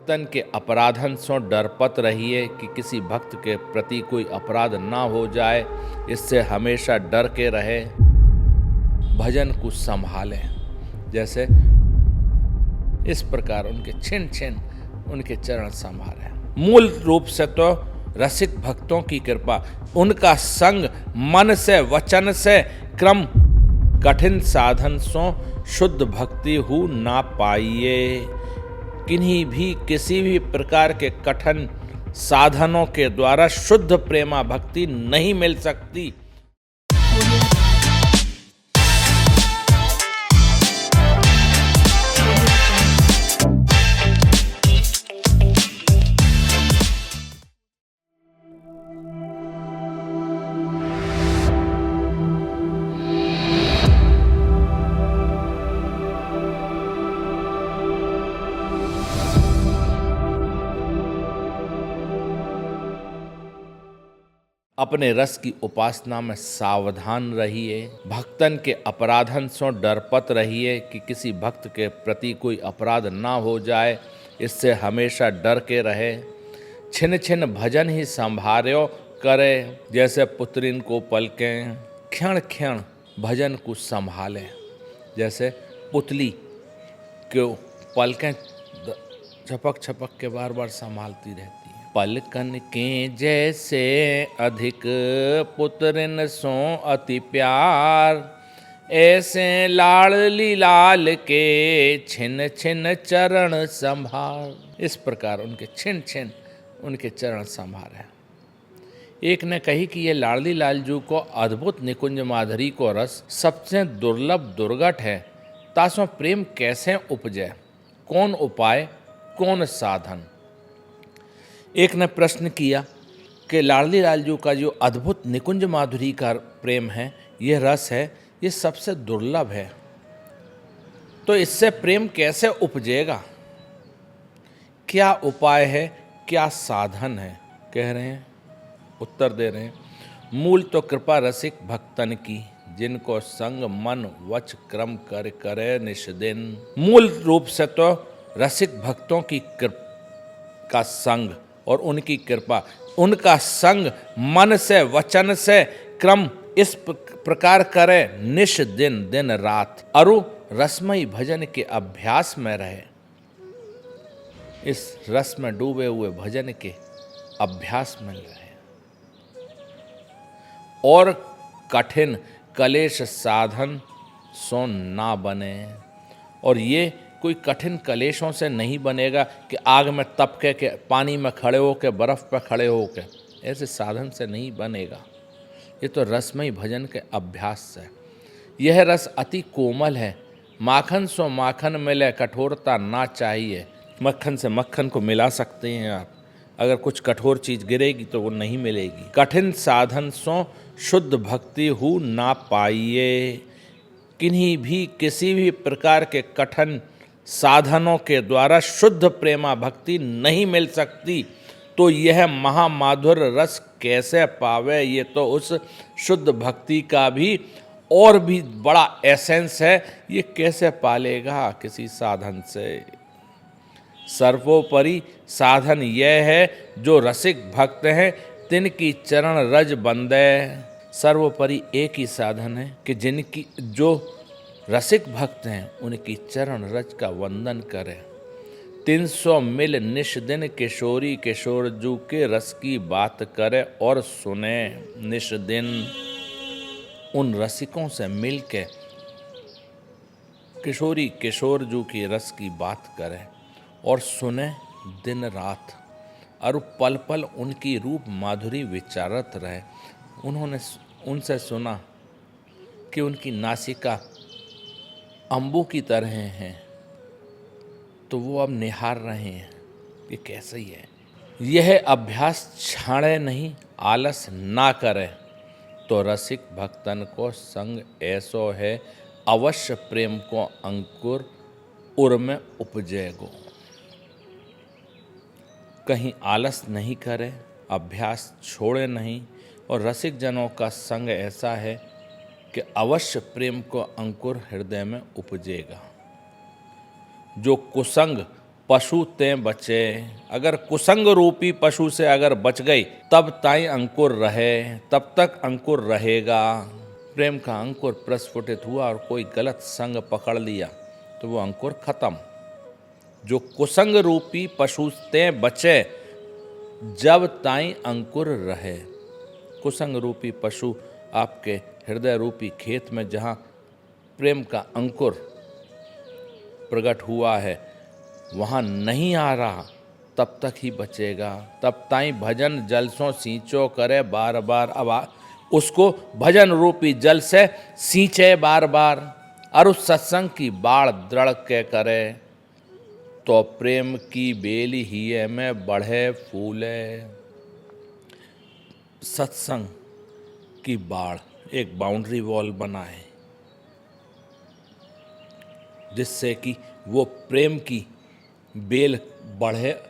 भक्तन के अपराधन सो डरपत रहिए कि किसी भक्त के प्रति कोई अपराध ना हो जाए, इससे हमेशा डर के रहे। भजन को संभालें। जैसे इस प्रकार उनके छिन छिन उनके चरण संभालें। मूल रूप से तो रसिक भक्तों की कृपा, उनका संग मन से वचन से क्रम, कठिन साधन सो शुद्ध भक्ति हु ना पाइए। किन्हीं भी किसी भी प्रकार के कठिन साधनों के द्वारा शुद्ध प्रेमा भक्ति नहीं मिल सकती। अपने रस की उपासना में सावधान रहिए। भक्तन के अपराधन सो डरपत रहिए कि किसी भक्त के प्रति कोई अपराध ना हो जाए, इससे हमेशा डर के रहे। छिन छिन भजन ही संभार्यो करे, जैसे पुत्रिन को पलकें। क्षण क्षण भजन को संभालें, जैसे पुतली को पलकें छपक छपक के बार बार संभालती रहती है। पलकन के जैसे अधिक पुत्रिन सो अति प्यार, ऐसे लाडली लाल के छिन छिन चरण संभार। इस प्रकार उनके छिन छिन उनके चरण संभाले। एक ने कही कि ये लाडली लाल जू को अद्भुत निकुंज माधुरी को रस सबसे दुर्लभ दुर्गट है, तासो प्रेम कैसे उपजे, कौन उपाय कौन साधन। एक ने प्रश्न किया कि लाडली लालजू का जो अद्भुत निकुंज माधुरी का प्रेम है, यह रस है, ये सबसे दुर्लभ है, तो इससे प्रेम कैसे उपजेगा, क्या उपाय है, क्या साधन है। कह रहे हैं, उत्तर दे रहे हैं, मूल तो कृपा रसिक भक्तन की, जिनको संग मन वच क्रम कर करे निष्दिन। मूल रूप से तो रसिक भक्तों की का संग और उनकी कृपा, उनका संग मन से वचन से क्रम इस प्रकार करे निश दिन दिन रात, अरु रसमयी भजन के अभ्यास में रहे। इस रस में डूबे हुए भजन के अभ्यास में रहे और कठिन कलेश साधन सो ना बने। और ये कोई कठिन कलेशों से नहीं बनेगा कि आग में तपके के पानी में खड़े होकर बर्फ़ पर खड़े होकर, ऐसे साधन से नहीं बनेगा। ये तो रसमयी भजन के अभ्यास से। यह रस अति कोमल है, माखन सो माखन मिले कठोरता ना चाहिए। मक्खन से मक्खन को मिला सकते हैं आप, अगर कुछ कठोर चीज़ गिरेगी तो वो नहीं मिलेगी। कठिन साधन सो शुद्ध भक्ति हु ना पाइए। किन्हीं भी किसी भी प्रकार के कठिन साधनों के द्वारा शुद्ध प्रेमा भक्ति नहीं मिल सकती, तो यह महामाधुर रस कैसे पावे। ये तो उस शुद्ध भक्ति का भी और भी बड़ा एसेंस है, ये कैसे पालेगा किसी साधन से। सर्वोपरि साधन यह है, जो रसिक भक्त हैं तिनकी चरण रज बंदे। सर्वोपरि एक ही साधन है कि जिनकी जो रसिक भक्त हैं उनकी चरण रज का वंदन करें। 300 मिल निश दिन किशोरी किशोर जू के रस की बात करे और सुने निश दिन। उन रसिकों से मिल के किशोरी किशोर जू की रस की बात करें और सुने दिन रात, और पल पल उनकी रूप माधुरी विचारत रहे। उन्होंने उनसे सुना कि उनकी नासिका अंबू की तरह हैं, तो वो अब निहार रहे हैं कि कैसे ही है। यह अभ्यास छाड़े नहीं, आलस ना करे, तो रसिक भक्तन को संग ऐसो है, अवश्य प्रेम को अंकुर उर में उपजेगो। कहीं आलस नहीं करे, अभ्यास छोड़े नहीं, और रसिक जनों का संग ऐसा है कि अवश्य प्रेम को अंकुर हृदय में उपजेगा। जो कुसंग पशु ते बचे। अगर कुसंग रूपी पशु से अगर बच गई तब ताई अंकुर रहे, तब तक अंकुर रहेगा। प्रेम का अंकुर प्रस्फुटित हुआ और कोई गलत संग पकड़ लिया तो वो अंकुर खत्म। जो कुसंग रूपी पशु ते बचे जब ताई अंकुर रहे। कुसंग रूपी पशु आपके हृदय रूपी खेत में जहाँ प्रेम का अंकुर प्रकट हुआ है वहाँ नहीं आ रहा तब तक ही बचेगा। तब ताई भजन जल सो सींचो करे बार बार। अब उसको भजन रूपी जल से सींचे बार बार और उस सत्संग की बाढ़ दृढ़ के करे तो प्रेम की बेली ही में बढ़े फूले। सत्संग की बाढ़ एक बाउंड्री वॉल बनाए जिससे कि वो प्रेम की बेल बढ़े।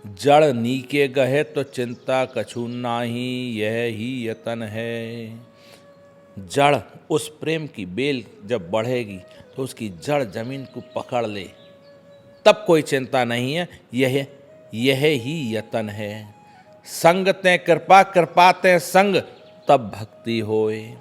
जड़ नीके गहे तो चिंता कछु नाही, यह ही यतन है। जड़ उस प्रेम की बेल जब बढ़ेगी तो उसकी जड़ जमीन को पकड़ ले तब कोई चिंता नहीं है, यह ही यतन है। संग ते कृपा, कृपा ते संग तब भक्ति होए।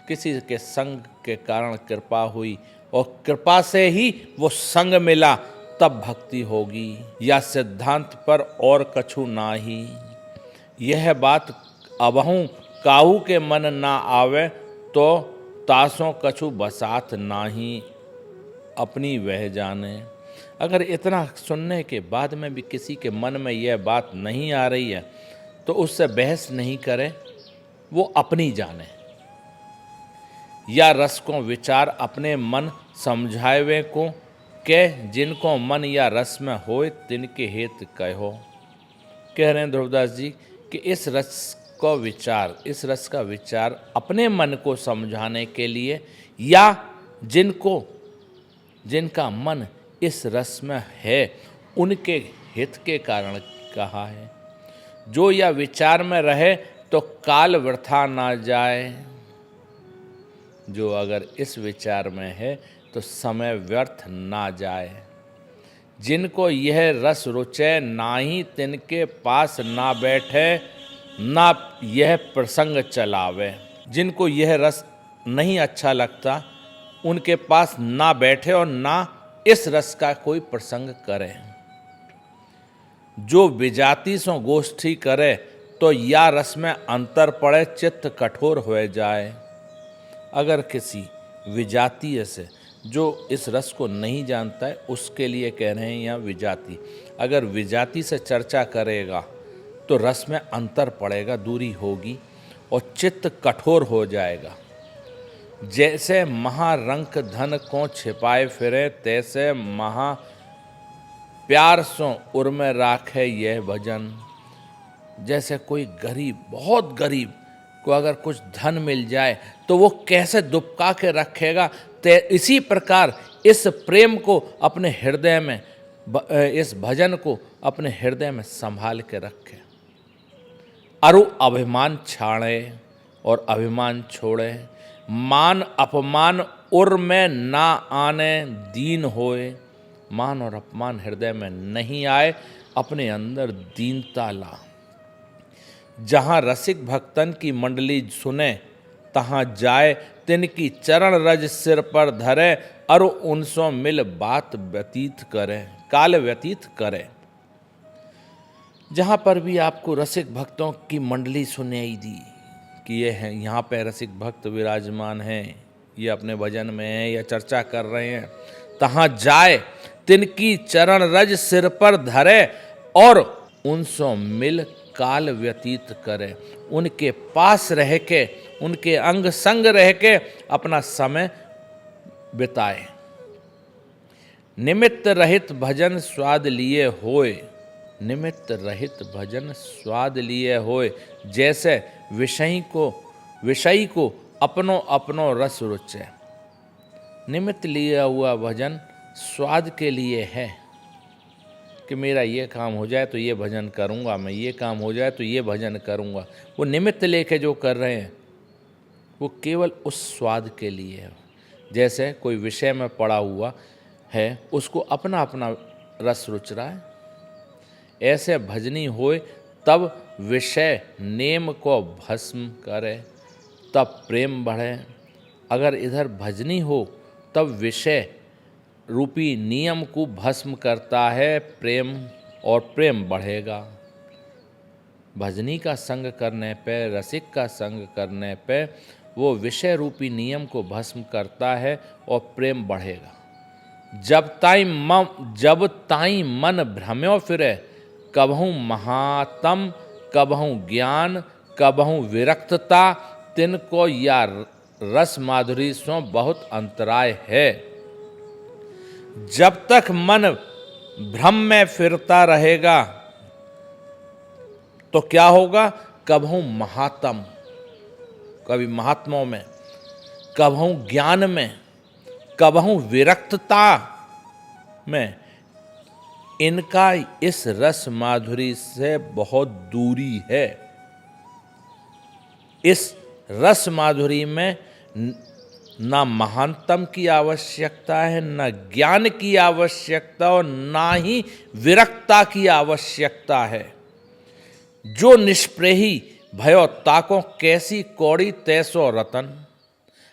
किसी के संग के कारण कृपा हुई और कृपा से ही वो संग मिला तब भक्ति होगी। या सिद्धांत पर और कछु नाही, यह बात अबहु काहू के मन ना आवे तो तासों कछु बसात नाही, अपनी वह जाने। अगर इतना सुनने के बाद में भी किसी के मन में यह बात नहीं आ रही है तो उससे बहस नहीं करे, वो अपनी जाने। या रस को विचार अपने मन समझावे को के, जिनको मन या रस में होए तिनके हेत कहो। कह रहे हैं ध्रुवदास जी कि इस रस का विचार अपने मन को समझाने के लिए या जिनका मन इस रस में है उनके हित के कारण कहा है। जो या विचार में रहे तो काल वृथा ना जाए। जो अगर इस विचार में है तो समय व्यर्थ ना जाए। जिनको यह रस रुचे नाही, तिनके पास ना बैठे ना यह प्रसंग चलावे। जिनको यह रस नहीं अच्छा लगता उनके पास ना बैठे और ना इस रस का कोई प्रसंग करे। जो विजाति सो गोष्ठी करे तो या रस में अंतर पड़े, चित्त कठोर हो जाए। अगर किसी विजातीय से जो इस रस को नहीं जानता है उसके लिए कह रहे हैं यहाँ विजाति। अगर विजाति से चर्चा करेगा तो रस में अंतर पड़ेगा, दूरी होगी और चित्त कठोर हो जाएगा। जैसे महारंक धन को छिपाए फिरे, तैसे महा प्यार सो उर में राखे यह भजन। जैसे कोई गरीब, बहुत गरीब को अगर कुछ धन मिल जाए तो वो कैसे दुबका के रखेगा, इसी प्रकार इस प्रेम को अपने हृदय में, इस भजन को अपने हृदय में संभाल के रखे। अरु अभिमान छाड़े और अभिमान छोड़े, मान अपमान उर में ना आने दीन होए। मान और अपमान हृदय में नहीं आए, अपने अंदर दीनता ला। जहाँ रसिक भक्तन की मंडली सुने तहाँ जाए, तिनकी चरण रज सिर पर धरे, और उनसो मिल बात व्यतीत करे, काल व्यतीत करे। जहाँ पर भी आपको रसिक भक्तों की मंडली सुनाई दी कि ये है, यहाँ पे रसिक भक्त विराजमान हैं, ये अपने भजन में हैं या चर्चा कर रहे हैं, तहाँ जाए, तिनकी चरण रज सिर पर धरे और उनसो मिल काल व्यतीत करे। उनके पास रह के, उनके अंग संग रह के अपना समय बिताए। निमित्त रहित भजन स्वाद लिए होए, निमित्त रहित भजन स्वाद लिए होए। जैसे विषयी को अपनो अपनो रस रुचे। निमित्त लिया हुआ भजन स्वाद के लिए है कि मेरा ये काम हो जाए तो ये भजन करूँगा, मैं ये काम हो जाए तो ये भजन करूँगा। वो निमित्त लेके जो कर रहे हैं वो केवल उस स्वाद के लिए है। जैसे कोई विषय में पड़ा हुआ है उसको अपना अपना रस रुच रहा है। ऐसे भजनी होए तब विषय नेम को भस्म करे, तब प्रेम बढ़े। अगर इधर भजनी हो तब विषय रूपी नियम को भस्म करता है प्रेम, और प्रेम बढ़ेगा। भजनी का संग करने पे, रसिक का संग करने पे वो विषय रूपी नियम को भस्म करता है और प्रेम बढ़ेगा। जब ताई मन भ्रम्यो फिरे, कबहू महात्म कबहू ज्ञान कबहू विरक्तता, तिनको या रस माधुरी सो बहुत अंतराय है। जब तक मन भ्रम में फिरता रहेगा तो क्या होगा? कबहू महात्म, कभी महात्माओं में, कबहू ज्ञान में, कबहू विरक्तता में। इनका इस रस माधुरी से बहुत दूरी है। इस रस माधुरी में ना महानतम की आवश्यकता है, ना ज्ञान की आवश्यकता और ना ही विरक्ता की आवश्यकता है। जो निष्प्रेही भयो ताको कैसी कौड़ी तैसो रतन।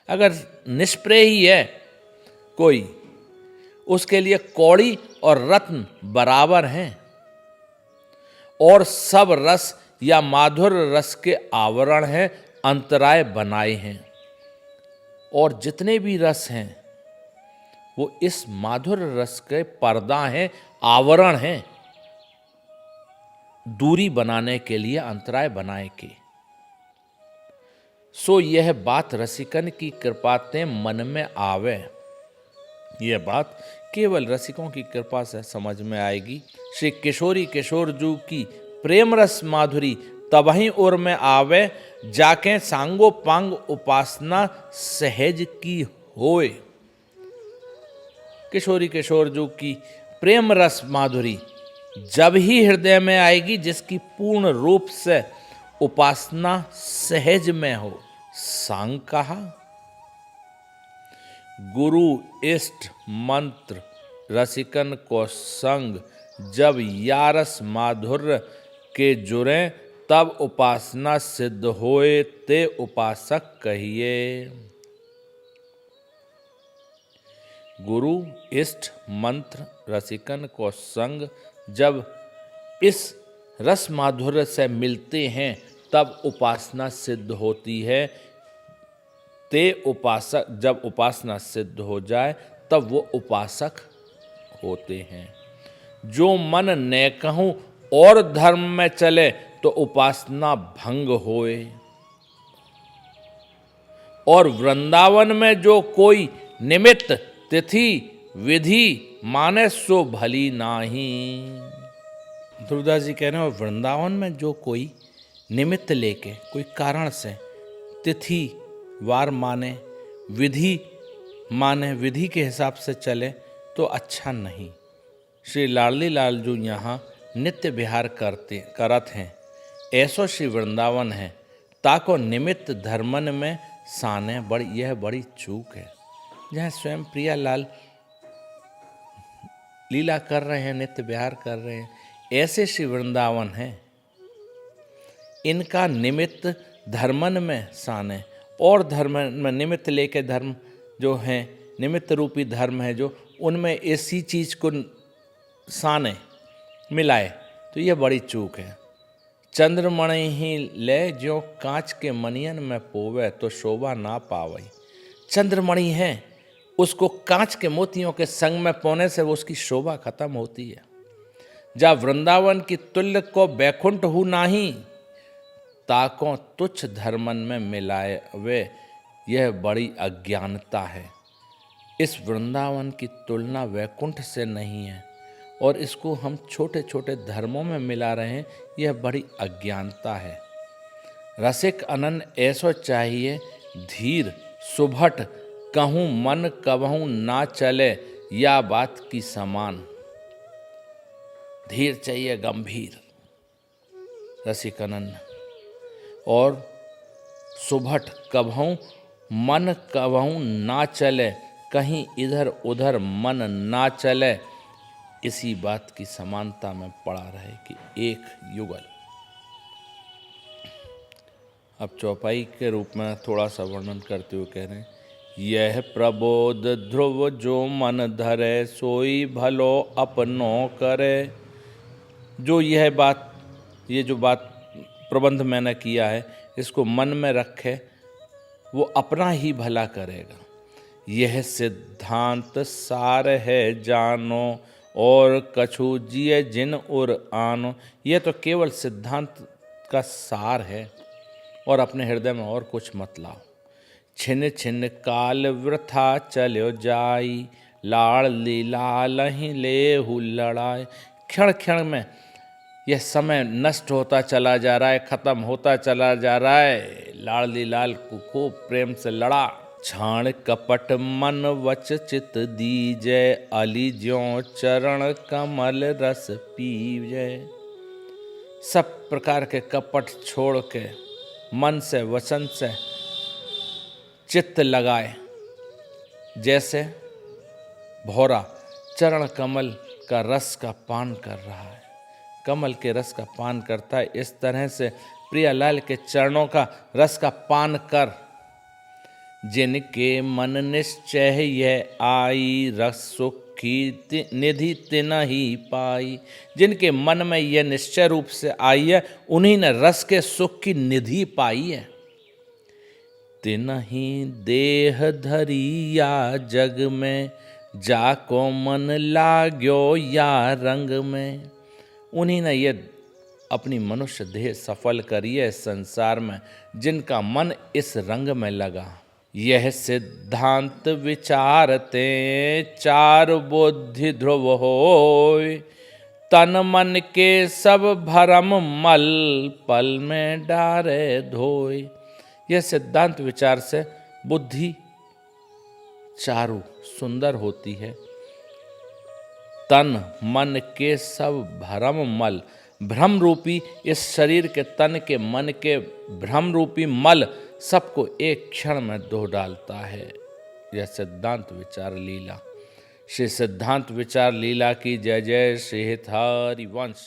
अगर निष्प्रेही है कोई, उसके लिए कौड़ी और रत्न बराबर हैं। और सब रस या माधुर रस के आवरण हैं, अंतराय बनाए हैं। और जितने भी रस हैं वो इस माधुर रस के पर्दा हैं, आवरण हैं, दूरी बनाने के लिए, अंतराय बनाए के। सो यह बात रसिकन की कृपा ते मन में आवे। यह बात केवल रसिकों की कृपा से समझ में आएगी। श्री किशोरी किशोर जू की प्रेम रस माधुरी तबही ओर में आवे, जाके सांगो पांग उपासना सहज की होए। किशोरी किशोर जू की प्रेम रस माधुरी जब ही हृदय में आएगी जिसकी पूर्ण रूप से उपासना सहज में हो। सांग कहा, गुरु इष्ट मंत्र रसिकन को संग, जब यारस माधुर्य के जुरे, तब उपासना सिद्ध होए ते उपासक कहिए। गुरु इष्ट मंत्र रसिकन को संग, जब इस रस माधुर्य से मिलते हैं तब उपासना सिद्ध होती है। ते उपासक, जब उपासना सिद्ध हो जाए तब वो उपासक होते हैं। जो मन न कहूं और धर्म में चले तो उपासना भंग होए। और वृंदावन में जो कोई निमित्त तिथि विधि माने सो भली नाही। ध्रुवदास जी कह रहे हैं, वृंदावन में जो कोई निमित्त लेके, कोई कारण से तिथि वार माने, विधि माने, विधि के हिसाब से चले तो अच्छा नहीं। श्री लाडली लाल जो यहाँ नित्य विहार करत हैं, ऐसो श्री वृंदावन है। ताको निमित्त धर्मन में साने, यह बड़ी चूक है। जहाँ स्वयं प्रिया लाल लीला कर रहे हैं, नित्य विहार कर रहे हैं, ऐसे श्री वृंदावन है। इनका निमित्त धर्मन में साने, और धर्म में निमित्त लेके धर्म जो हैं, निमित्त रूपी धर्म है जो, उनमें इसी चीज़ को साने मिलाए तो यह बड़ी चूक है। चंद्रमणि ही ले जो कांच के मनियन में पोवे, तो शोभा ना पावई। चंद्रमणि है, उसको कांच के मोतियों के संग में पौने से वो उसकी शोभा खत्म होती है। जा वृंदावन की तुल्य को बैकुंठ हु नाही, ताको तुच्छ धर्मन में मिलाए वे, यह बड़ी अज्ञानता है। इस वृंदावन की तुलना वैकुंठ से नहीं है और इसको हम छोटे छोटे धर्मों में मिला रहे हैं, यह बड़ी अज्ञानता है। रसिक अनन ऐसो चाहिए धीर सुभट, कहूँ मन कबहूँ ना चले, या बात की समान। धीर चाहिए गंभीर रसिक अनन, और सुभट कबहूँ मन कबहूँ ना चले, कहीं इधर उधर मन ना चले, इसी बात की समानता में पड़ा रहे कि एक युगल। अब चौपाई के रूप में थोड़ा सा वर्णन करते हुए कह रहे हैं, यह प्रबोध ध्रुव जो मन धरे, सोई भलो अपनो करे। जो यह बात, ये जो बात प्रबंध मैंने किया है, इसको मन में रखे वो अपना ही भला करेगा। यह सिद्धांत सार है जानो, और कछु जिये जिन उर आनो। यह तो केवल सिद्धांत का सार है, और अपने हृदय में और कुछ मत लाओ। छिन छिन काल वृथा चलो जाई, लाड़ लीला लही लेहु लड़ाई। क्षण क्षण में यह समय नष्ट होता चला जा रहा है, खत्म होता चला जा रहा है। लाड़ली लाल को खूब प्रेम से लड़ा। छाण कपट मन वच चित दीजय, अली ज्यों चरण कमल रस पीजय। सब प्रकार के कपट छोड़ के मन से वचन से चित्त लगाए, जैसे भौरा चरण कमल का रस का पान कर रहा है, कमल के रस का पान करता है। इस तरह से प्रियालाल के चरणों का रस का पान कर। जिनके मन निश्चय यह आई, रस सुख की निधि तिना ही पाई। जिनके मन में यह निश्चय रूप से आई है, उन्हीं ने रस के सुख की निधि पाई है। तिना ही देह धरी या जग में, जाको मन लाग्यो या रंग में। उन्हीं ने ये अपनी मनुष्य देह सफल करी है इस संसार में, जिनका मन इस रंग में लगा। यह सिद्धांत विचारते, चार बुद्धि ध्रुव होय। तन मन के सब भरम मल, पल में डारे धोय। यह सिद्धांत विचार से बुद्धि चारु सुंदर होती है। तन मन के सब भ्रम मल, भ्रम रूपी इस शरीर के, तन के, मन के भ्रम रूपी मल सबको एक क्षण में धो डालता है। यह सिद्धांत विचार लीला। श्री सिद्धांत विचार लीला की जय जय। श्री हितहरि वंश।